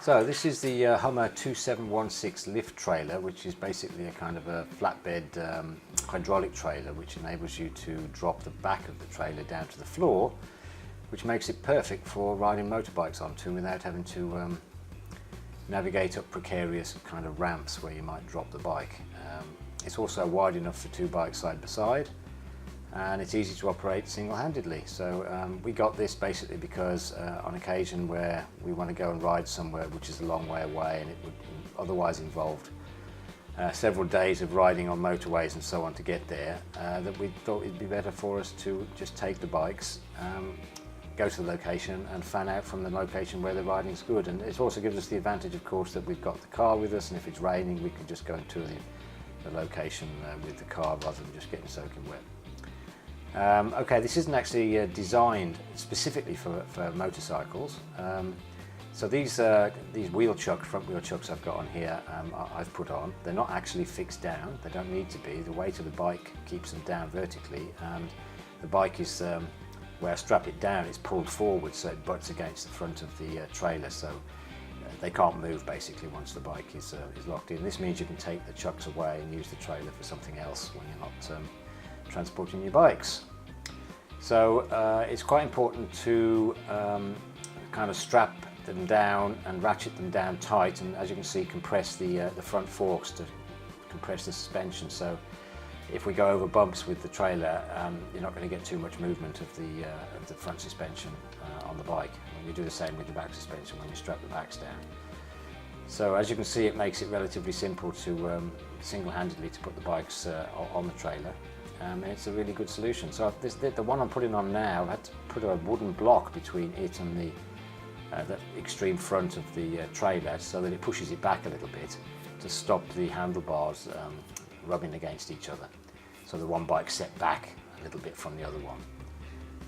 So this is the Hummer 2716 lift trailer, which is basically a kind of a flatbed hydraulic trailer which enables you to drop the back of the trailer down to the floor, which makes it perfect for riding motorbikes onto without having to navigate up precarious kind of ramps where you might drop the bike. It's also wide enough for two bikes side by side, and it's easy to operate single-handedly. So we got this basically because on occasion where we want to go and ride somewhere which is a long way away and it would otherwise involve several days of riding on motorways and so on to get there, that we thought it'd be better for us to just take the bikes, go to the location and fan out from the location where the riding's good. And it also gives us the advantage, of course, that we've got the car with us, and if it's raining we can just go into the location with the car rather than just getting soaking wet. Okay, this isn't actually designed specifically for motorcycles. So these wheel chucks, front wheel chucks I've got on here, I've put on. They're not actually fixed down, they don't need to be. The weight of the bike keeps them down vertically, and the bike is, where I strap it down, it's pulled forward so it butts against the front of the trailer, so they can't move basically once the bike is locked in. This means you can take the chucks away and use the trailer for something else when you're not transporting your bikes. So it's quite important to kind of strap them down and ratchet them down tight, and as you can see, compress the front forks to compress the suspension. So if we go over bumps with the trailer, you're not going to get too much movement of the front suspension on the bike. And we do the same with the back suspension when we strap the backs down. So as you can see, it makes it relatively simple to single-handedly to put the bikes on the trailer. And it's a really good solution. So the one I'm putting on now, I've had to put a wooden block between it and the extreme front of the trailer so that it pushes it back a little bit to stop the handlebars rubbing against each other. So the one bike's set back a little bit from the other one,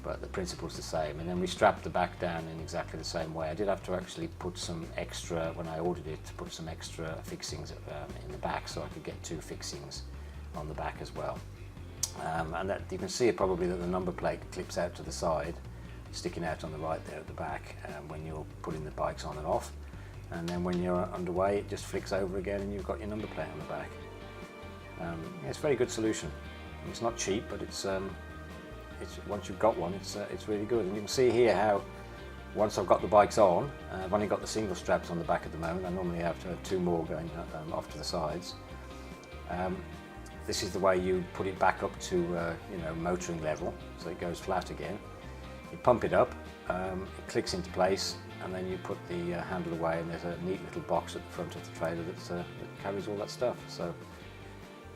but the principle's the same. And then we strap the back down in exactly the same way. I did have to actually put some extra, when I ordered it, to put some extra fixings in the back so I could get two fixings on the back as well. And that you can see probably that the number plate clips out to the side, sticking out on the right there at the back when you're putting the bikes on and off. And then when you're underway, it just flicks over again and you've got your number plate on the back. It's a very good solution. It's not cheap, but it's once you've got one, it's really good. And you can see here how once I've got the bikes on, I've only got the single straps on the back at the moment. I normally have to have two more going off to the sides. This is the way you put it back up to motoring level, so it goes flat again. You pump it up, it clicks into place, and then you put the handle away, and there's a neat little box at the front of the trailer that carries all that stuff. So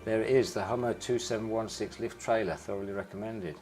there it is, the Hummer 2716 lift trailer, thoroughly recommended.